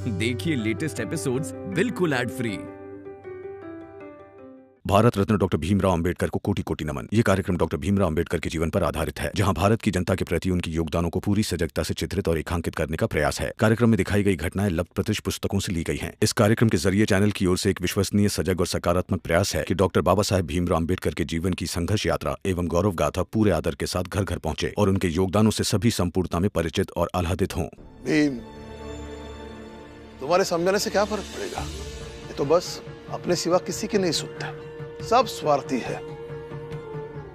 देखिए latest episodes बिल्कुल ad free. Bharat Ratna doctor Bhimrao Ambedkar को कोटि कोटि नमन। ये कार्यक्रम डॉक्टर भीमराव अंबेडकर के जीवन पर आधारित है, जहां भारत की जनता के प्रति उनके योगदानों को पूरी सजगता से चित्रित और रेखांकित करने का प्रयास है। कार्यक्रम में दिखाई गई घटनाएं लब्ध पुस्तकों से ली गई हैं। इस कार्यक्रम के जरिए चैनल की ओर से एक विश्वसनीय, सजग और सकारात्मक प्रयास है कि डॉक्टर बाबा साहेब भीमराव अंबेडकर के जीवन की संघर्ष यात्रा एवं गौरव गाथा पूरे आदर के साथ घर घर पहुंचे और उनके योगदानों से सभी संपूर्णता में परिचित और आह्लादित हों। भीम, तुम्हारे समझाने से क्या फर्क पड़ेगा? ये तो बस अपने सिवा किसी की नहीं सुनते। सब स्वार्थी है,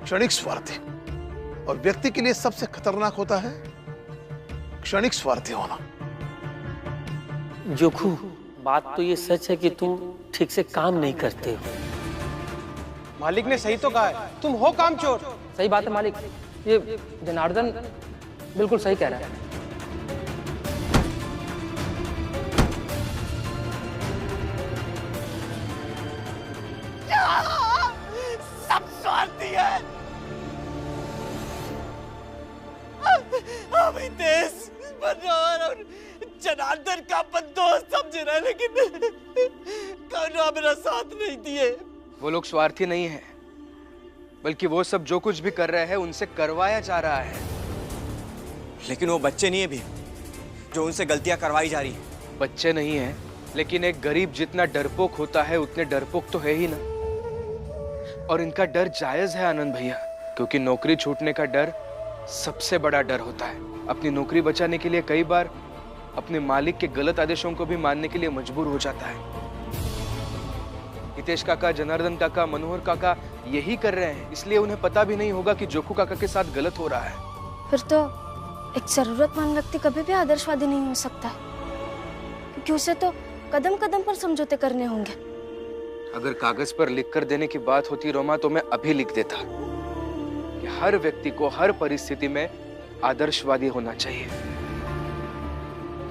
क्षणिक स्वार्थी। और व्यक्ति के लिए सबसे खतरनाक होता है क्षणिक स्वार्थी होना। जोखू, बात तो ये सच है कि तुम ठीक से काम नहीं करते हो। मालिक ने सही तो कहा है, तुम हो कामचोर। सही बात है मालिक, ये जनार्दन बिल्कुल सही कह रहा है। सब स्वार्थी है। अभी देश मनोहर और जनार्दन का बंदोबस्त समझ रहे, लेकिन करुणा मेरा साथ नहीं दिए। वो लोग स्वार्थी नहीं है, बल्कि वो सब जो कुछ भी कर रहे हैं उनसे करवाया जा रहा है। लेकिन वो बच्चे नहीं है भी जो उनसे गलतियां करवाई जा रही है। बच्चे नहीं है, लेकिन एक गरीब जितना डरपोक होता है उतने डरपोक तो है ही ना। और इनका डर जायज है आनंद भैया, क्योंकि नौकरी छूटने का डर सबसे बड़ा डर होता है। अपनी नौकरी बचाने के लिए कई बार अपने मालिक के गलत आदेशों को भी मानने के लिए मजबूर हो जाता है। हितेश काका, जनार्दन काका, मनोहर काका यही कर रहे हैं, इसलिए उन्हें पता भी नहीं होगा कि जोखू काका के साथ गलत हो रहा है। फिर तो एक जरूरतमंद व्यक्ति कभी भी आदर्शवादी नहीं हो सकता, क्योंकि उसे तो कदम कदम पर समझौते करने होंगे। अगर कागज पर लिख कर देने की बात होती रोमा, तो मैं अभी लिख देता कि हर व्यक्ति को हर परिस्थिति में आदर्शवादी होना चाहिए।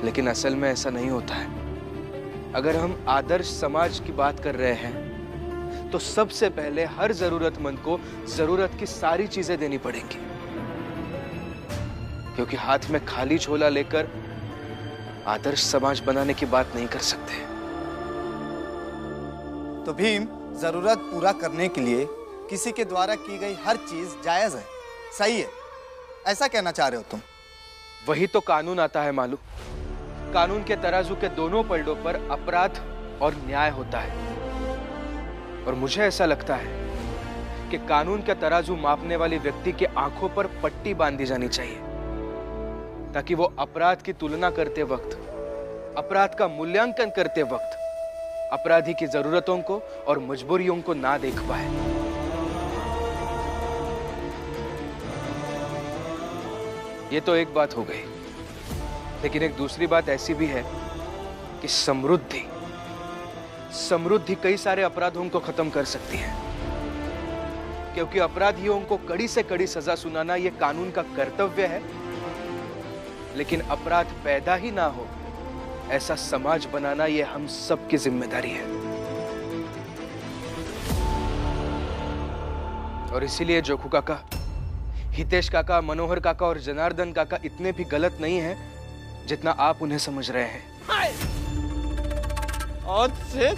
लेकिन असल में ऐसा नहीं होता है। अगर हम आदर्श समाज की बात कर रहे हैं तो सबसे पहले हर जरूरतमंद को जरूरत की सारी चीजें देनी पड़ेंगी, क्योंकि हाथ में खाली झोला लेकर आदर्श समाज बनाने की बात नहीं कर सकते। तो भीम, जरूरत पूरा करने के लिए किसी के द्वारा की गई हर चीज जायज है, सही है, ऐसा कहना चाह रहे हो तुम? वही तो कानून आता है मालूम। कानून के तराजू के दोनों पलड़ों पर अपराध और न्याय होता है। और मुझे ऐसा लगता है कि कानून का तराजू मापने वाले व्यक्ति के आंखों पर पट्टी बांधी जानी चाहिए, ताकि वो अपराध की तुलना करते वक्त, अपराध का मूल्यांकन करते वक्त अपराधी की जरूरतों को और मजबूरियों को ना देख पाए। ये तो एक बात हो गई, लेकिन एक दूसरी बात ऐसी भी है कि समृद्धि कई सारे अपराधों को खत्म कर सकती है, क्योंकि अपराधियों को कड़ी से कड़ी सजा सुनाना यह कानून का कर्तव्य है। लेकिन अपराध पैदा ही ना हो ऐसा समाज बनाना यह हम सबकी जिम्मेदारी है। और इसीलिए जोखू काका, हितेश काका, मनोहर काका और जनार्दन काका इतने भी गलत नहीं है जितना आप उन्हें समझ रहे हैं। और से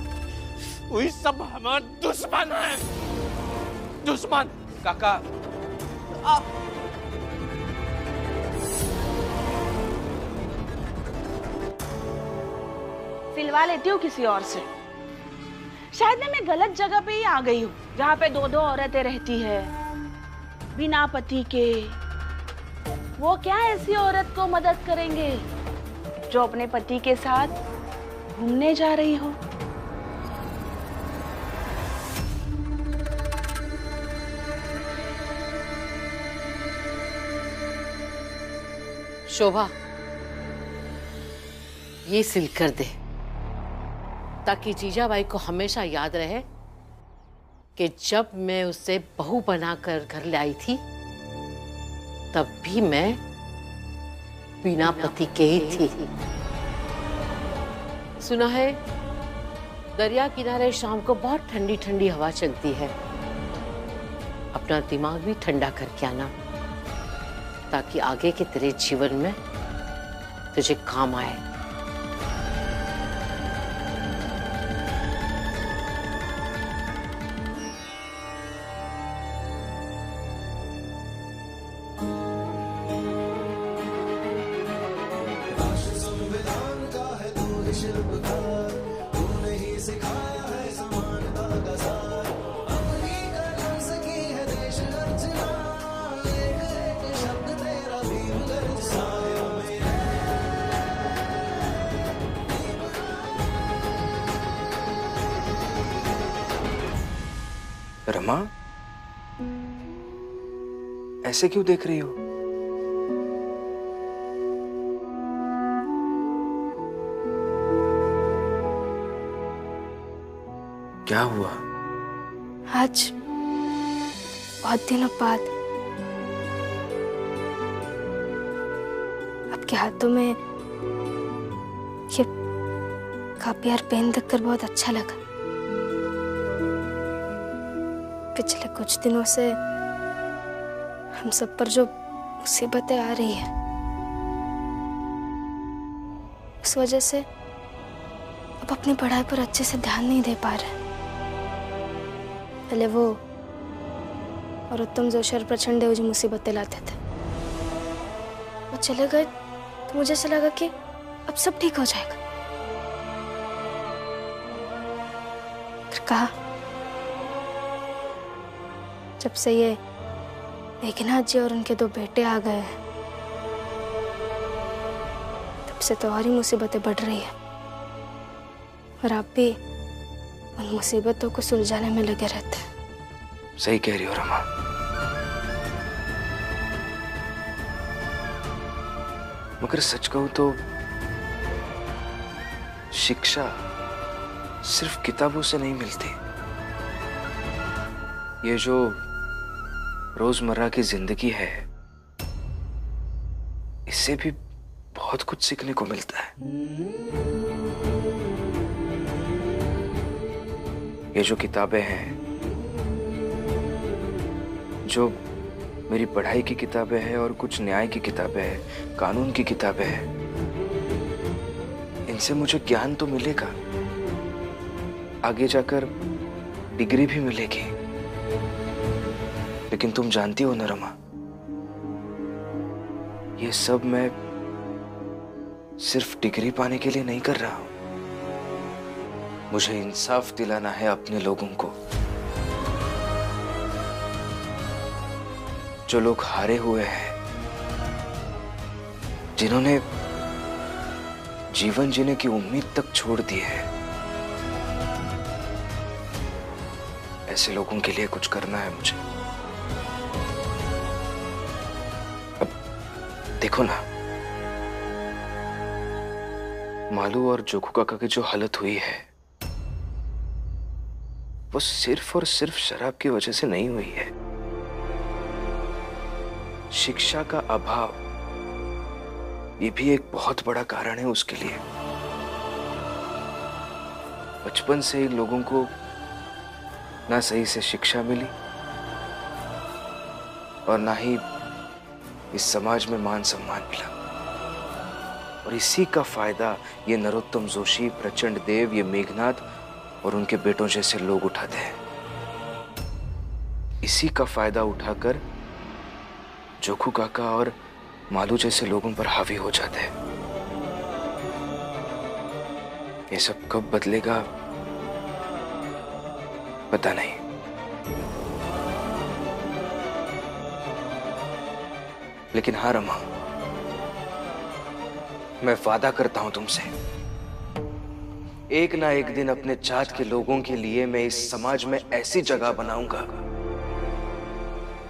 वही सब हमारे दुश्मन हैं। दुश्मन काका, फिलवा लेती हूँ किसी और से। शायद ना मैं गलत जगह पे ही आ गई हूँ, जहाँ पे दो दो औरतें रहती है बिना पति के। वो क्या ऐसी औरत को मदद करेंगे जो अपने पति के साथ घूमने जा रही हो। शोभा, ये सिल कर दे, ताकि जीजाबाई को हमेशा याद रहे कि जब मैं उसे बहू बनाकर घर ले आई थी तब भी मैं बिना पति के ही थी। सुना है दरिया किनारे शाम को बहुत ठंडी ठंडी हवा चलती है। अपना दिमाग भी ठंडा करके आना, ताकि आगे के तेरे जीवन में तुझे काम आए। रमा, ऐसे क्यों देख रही हो? क्या हुआ? आज बहुत दिनों बाद आपके हाथों में ये कापी और पेन देखकर बहुत अच्छा लगा। पिछले कुछ दिनों से हम सब पर जो मुसीबतें आ रही है, उस वजह से अब अपनी पढ़ाई पर अच्छे से ध्यान नहीं दे पा रहे। पहले वो और उत्तम जोशी और प्रचंड देव जी मुसीबतें लाते थे, वो चले गए तो मुझे ऐसा लगा कि अब सब ठीक हो जाएगा। फिर कहा जब से ये मेघनाथ जी और उनके 2 बेटे आ गए हैं, तब से तो और ही मुसीबतें बढ़ रही है, और आप भी उन मुसीबतों को सुलझाने में लगे रहते हैं। सही कह रही हो रमा। मगर सच कहूं तो शिक्षा सिर्फ किताबों से नहीं मिलती। ये जो रोजमर्रा की जिंदगी है, इससे भी बहुत कुछ सीखने को मिलता है। ये जो किताबें हैं, जो मेरी पढ़ाई की किताबें हैं और कुछ न्याय की किताबें हैं, कानून की किताबें हैं, इनसे मुझे ज्ञान तो मिलेगा, आगे जाकर डिग्री भी मिलेगी। लेकिन तुम जानती हो ना रमा, ये सब मैं सिर्फ डिग्री पाने के लिए नहीं कर रहा हूं। मुझे इंसाफ दिलाना है अपने लोगों को। जो लोग हारे हुए हैं, जिन्होंने जीवन जीने की उम्मीद तक छोड़ दी है, ऐसे लोगों के लिए कुछ करना है मुझे। अब देखो ना, मालू और जोखू काका की जो हालत हुई है, वो सिर्फ और सिर्फ शराब की वजह से नहीं हुई है। शिक्षा का अभाव, ये भी एक बहुत बड़ा कारण है उसके लिए। बचपन से इन लोगों को ना सही से शिक्षा मिली और ना ही इस समाज में मान सम्मान मिला, और इसी का फायदा ये नरोत्तम जोशी, प्रचंड देव, ये मेघनाथ और उनके बेटों जैसे लोग उठाते हैं। इसी का फायदा उठाकर जोखू काका और मालू जैसे लोगों पर हावी हो जाते हैं। ये सब कब बदलेगा पता नहीं। लेकिन हाँ रमा, मैं वादा करता हूं तुमसे, एक ना एक दिन अपने जात के लोगों के लिए मैं इस समाज में ऐसी जगह बनाऊंगा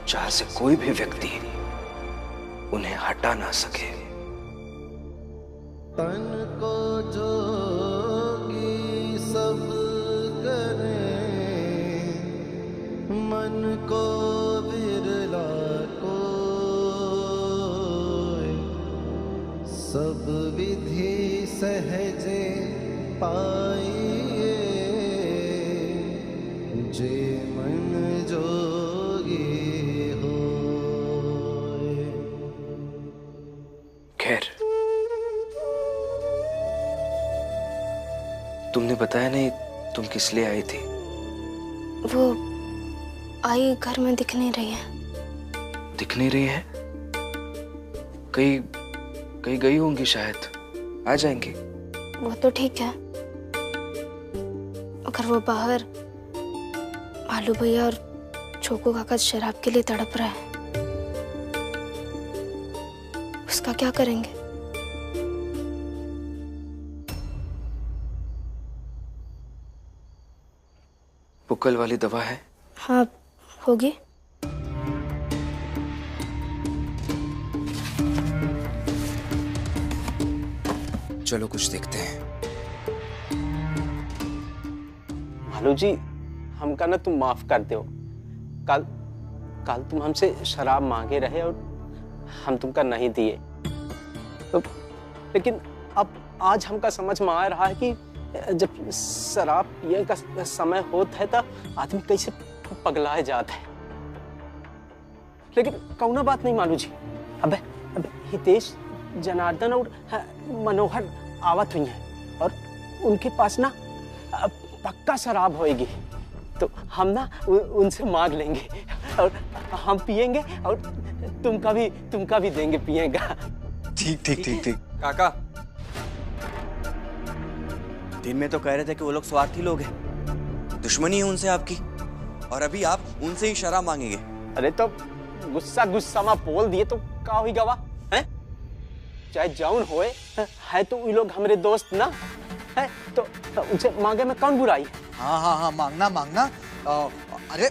जहां से कोई भी व्यक्ति उन्हें हटा ना सके। तन को जोगी सब करे, मन को बिरला कोय, सब विधि सहजे पाइए, जे मन जोगी होय। खैर, तुमने बताया नहीं तुम किस लिए आई थी? वो आई घर में दिख नहीं रही है। दिख नहीं रही है? कहीं कहीं गई होंगी शायद, आ जाएंगी। वो तो ठीक है, अगर वो बाहर मालू भैया और छोकू काका शराब के लिए तड़प रहे हैं, उसका क्या करेंगे? पुक्कल वाली दवा है? हाँ होगी। चलो कुछ देखते हैं। भालू जी, हमका ना तुम माफ कर दो। कल कल तुम हमसे शराब मांगे रहे और हम तुमका नहीं दिए। तो लेकिन अब आज हमका समझ में आ रहा है कि जब शराब पिए का समय होता है तो आदमी कैसे पगलाए जाता है। लेकिन कौना बात नहीं मालू जी। अबे हितेश, जनार्दन और मनोहर आवत हुई हैं और उनके पास ना पक्का शराब होएगी। तो हम ना उनसे मांग लेंगे और हम पिएंगे और तुमका भी देंगे पिएगा। ठीक ठीक ठीक ठीक। काका, दिन में तो कह रहे थे कि वो लोग स्वार्थी लोग हैं, दुश्मनी है उनसे आपकी, और अभी आप उनसे ही शराब मांगेंगे। अरे तो गुस्सा में बोल दिए तो का हुई गवा है? चाहे जौन होए है तो वे लोग हमारे दोस्त ना है, तो उनसे मांगे में कौन बुराई? हाँ हाँ हाँ, मांगना मांगना। अरे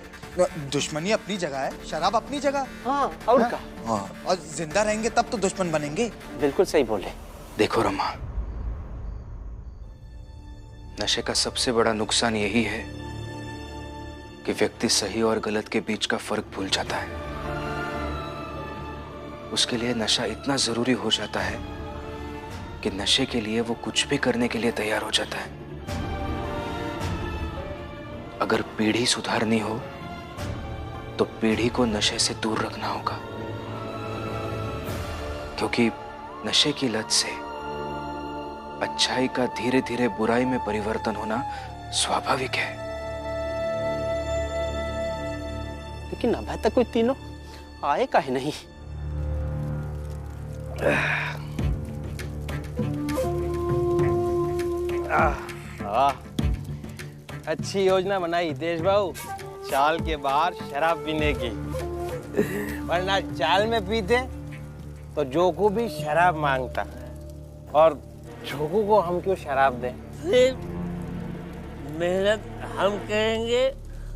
दुश्मनी अपनी जगह है, शराब अपनी जगह। हाँ और हाँ? का? हाँ, और जिंदा रहेंगे तब तो दुश्मन बनेंगे। बिल्कुल सही बोले। देखो रमा, नशे का सबसे बड़ा नुकसान यही है कि व्यक्ति सही और गलत के बीच का फर्क भूल जाता है। उसके लिए नशा इतना जरूरी हो जाता है कि नशे के लिए वो कुछ भी करने के लिए तैयार हो जाता है। अगर पीढ़ी सुधारनी हो तो पीढ़ी को नशे से दूर रखना होगा, क्योंकि नशे की लत से अच्छाई का धीरे धीरे बुराई में परिवर्तन होना स्वाभाविक है। लेकिन अभी तक कोई तीनों आए काहे नहीं? अच्छी योजना बनाई देश बाबू, चाल के बाहर शराब पीने की। वरना चाल में पीते तो जोकू भी शराब मांगता, और जोकू को हम क्यों शराब दें? मेहनत हम करेंगे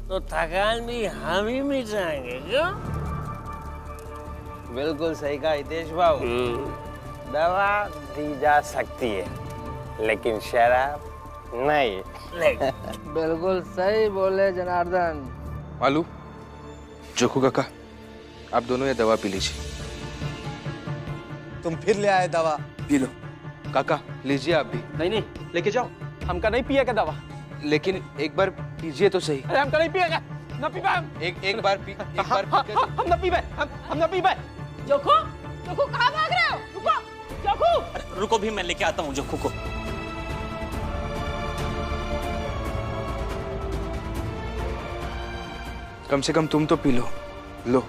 तो थकान भी हम ही मिटाएंगे। क्यों? बिल्कुल सही कहा हितेश बाबू। दवा दी जा सकती है लेकिन शराब नहीं। बिल्कुल सही बोले जनार्दन। मालू, जोकू काका, आप दोनों ये दवा पी लीजिए। तुम फिर ले आए दवा? P low. काका लीजिए आप भी। नहीं नहीं, लेके जाओ, हमका नहीं पिएगा दवा। लेकिन एक बार पीजिए तो सही। अरे हमका नहीं पिएगा, ना पी पाए। एक बार हम ना पी पाए, हम ना पी पाए। जोखू, जोखू कहाँ भाग रहे हो? रुको, जोखू। रुको भी, मैं लेके आता हूँ जोखू को। कम से कम तुम तो पी लो। लो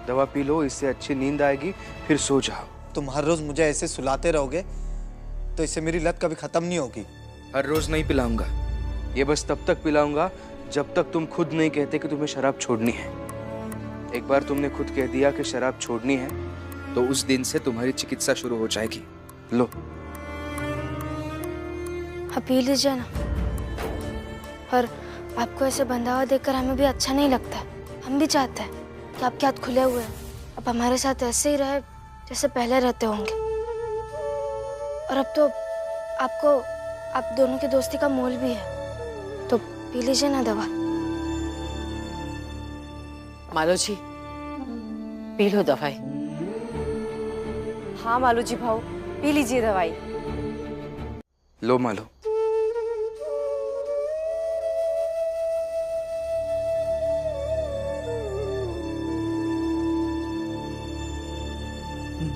दवा पी लो, इससे अच्छी नींद आएगी, फिर सो जाओ। तुम हर रोज मुझे ऐसे सुलाते रहोगे तो इससे मेरी लत कभी खत्म नहीं होगी। हर रोज नहीं पिलाऊंगा, ये बस तब तक पिलाऊंगा जब तक तुम खुद नहीं कहते कि तुम्हें शराब छोड़नी है। एक बार तुमने खुद कह दिया कि शराब छोड़नी है तो उस दिन से तुम्हारी चिकित्सा शुरू हो जाएगी। लो। आप पी लीजिए ना। और आपको ऐसे बंधा हुआ देखकर हमें भी अच्छा नहीं लगता। हम भी चाहते हैं कि आपके हाथ खुले हुए हैं, आप हमारे साथ ऐसे ही रहे जैसे पहले रहते होंगे। और अब तो आपको आप दोनों की दोस्ती का मोल भी है, तो पी लीजिए ना दवा। मालो जी, पी लो दवाई। हाँ मालू जी भाऊ, पी लीजिए दवाई। लो मालो।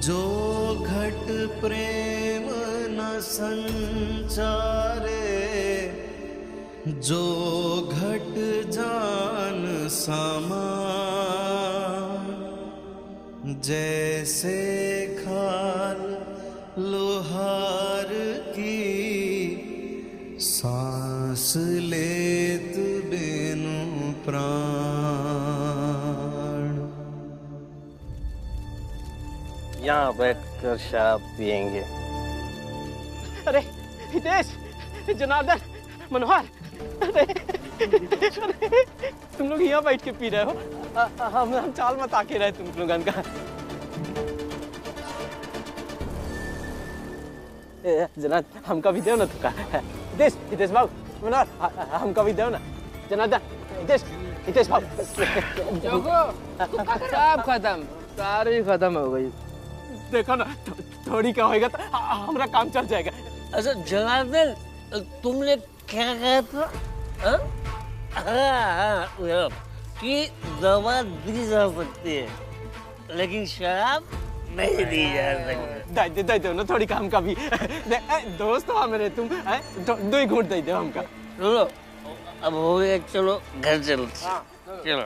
जो घट प्रेम न संचारे, जो घट जान समा, जैसे खाल लोहार की सांस लेत बिनु प्राण। यहाँ बैठकर शराब पियेंगे। अरे हितेश, जनार्दन, मनोहर, अरे तुम लोग यहाँ बैठ के पी रहे हो, हम चाल मत आके रहे तुम लोगन का। जना हमका भी दो ना तुका। हितेश, हितेश भाऊ, मनोहर हमका भी दो ना। जनार्दन, हितेश, हितेश भाऊ। सब खत्म, सारी खत्म हो गई। देखो ना, थोड़ी क्या होएगा तो हमारा काम चल जाएगा। अच्छा जनार्दन, तुमने क्या कहा था? हाँ, कि दवा दी जा सकती है, लेकिन शराब नहीं दी जा सकती। दे दो ना थोड़ी काम का भी। दोस्त हो मेरे तुम, दो ही घूंट दे दो हमका। चलो, अब हो गया, चलो घर चलो। चलो।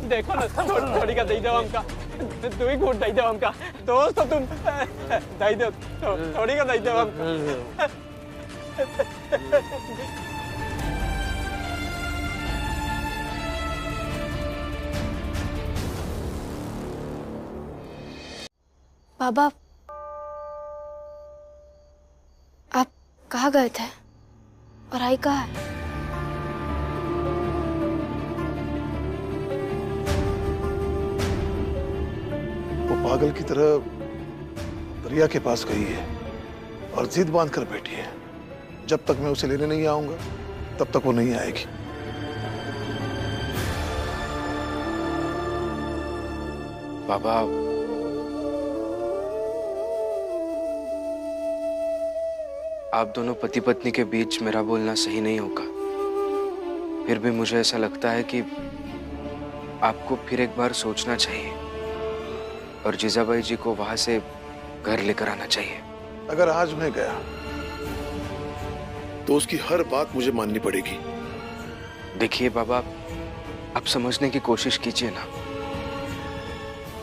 देखो ना, थोड़ी का दे दो हमका, दो ही घूंट दे दो हमका। दोस्त हो तुम, दे दो, थोड़ी का दे दो हमका। बाबा, आप कहाँ गए थे और आई कहाँ है? वो पागल की तरह दरिया के पास गई है और जिद बांध कर बैठी है। जब तक मैं उसे लेने नहीं आऊंगा तब तक वो नहीं आएगी। बाबा, आप दोनों पति पत्नी के बीच मेरा बोलना सही नहीं होगा। फिर भी मुझे ऐसा लगता है कि आपको फिर एक बार सोचना चाहिए और जीजाबाई जी को वहां से घर लेकर आना चाहिए। अगर आज मैं गया तो उसकी हर बात मुझे माननी पड़ेगी। देखिए बाबा, आप समझने की कोशिश कीजिए ना।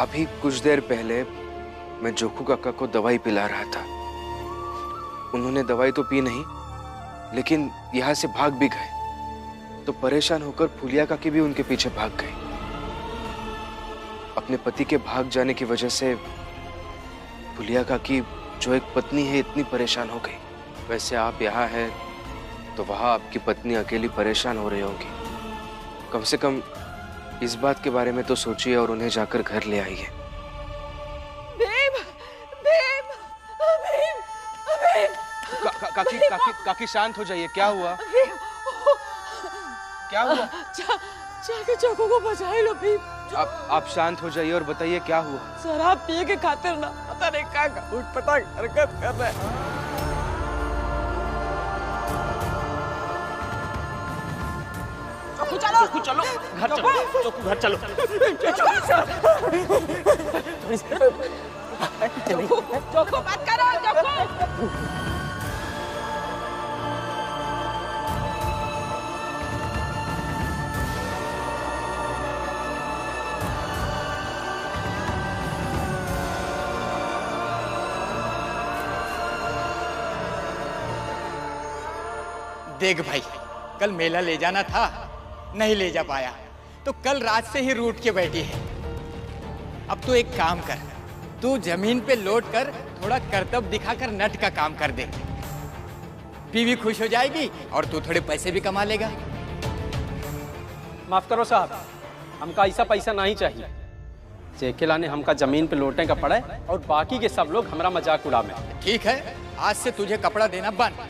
अभी कुछ देर पहले मैं जोखू काका को दवाई पिला रहा था। उन्होंने दवाई तो पी नहीं, लेकिन यहाँ से भाग भी गए। तो परेशान होकर फुलिया काकी भी उनके पीछे भाग गए। अपने पति के भाग जाने की वजह से फुलिया काकी, जो एक पत्नी है, इतनी परेशान हो गई। वैसे आप यहाँ हैं तो वहाँ आपकी पत्नी अकेली परेशान हो रही होगी। कम से कम इस बात के बारे में तो सोचिए और उन्हें जाकर घर ले आइए। काकी, काकी, काकी शांत हो जाइए। क्या हुआ? क्या हुआ? जाके चोको को बचाई लो भीम। आप शांत हो जाइए और बताइए क्या हुआ। शराब पिए के खातिर ना, पता नहीं क्या उठपटांग हरकत कर रहे हैं। चलो, चलो, घर चलो, चोकू घर चलो। चोको मत करो, चोको। देख भाई, कल मेला ले जाना था, नहीं ले जा पाया, तो कल रात से ही रूठ के बैठी है। अब तू एक काम कर, तू जमीन पे लौट कर थोड़ा करतब दिखाकर नट का काम कर दे। बीवी खुश हो जाएगी और तू थोड़े पैसे भी कमा लेगा। माफ करो साहब, हमका ऐसा पैसा नहीं चाहिए। जेकेला ने हमका जमीन पे लौटने का पड़ा है और बाकी के सब लोग हमारा मजाक उड़ावे। ठीक है, आज से तुझे कपड़ा देना बंद।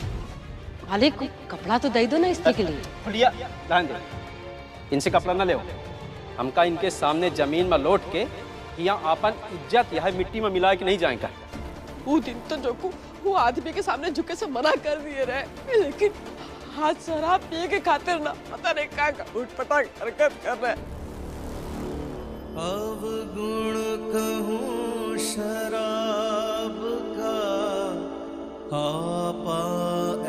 मालिक, कपड़ा तो दे दो ना स्त्री के लिए। फुलिया, ध्यान दे, इनसे कपड़ा न ले। हमका इनके सामने जमीन में लौट के यहाँ अपन इज्जत यह मिट्टी में मिला के नहीं जाएगा। वो दिन तो जोकू वो आदमी के सामने झुके से मना कर दिए रहे, लेकिन आज शराब पिए के खातिर ना, पता नहीं क्या उठपटांग हरकत कर रहे। अवगुण कहूँ शराब का, आपा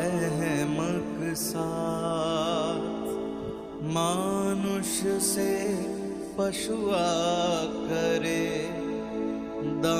अहमक साथ, मानुष से पशुआ करे दा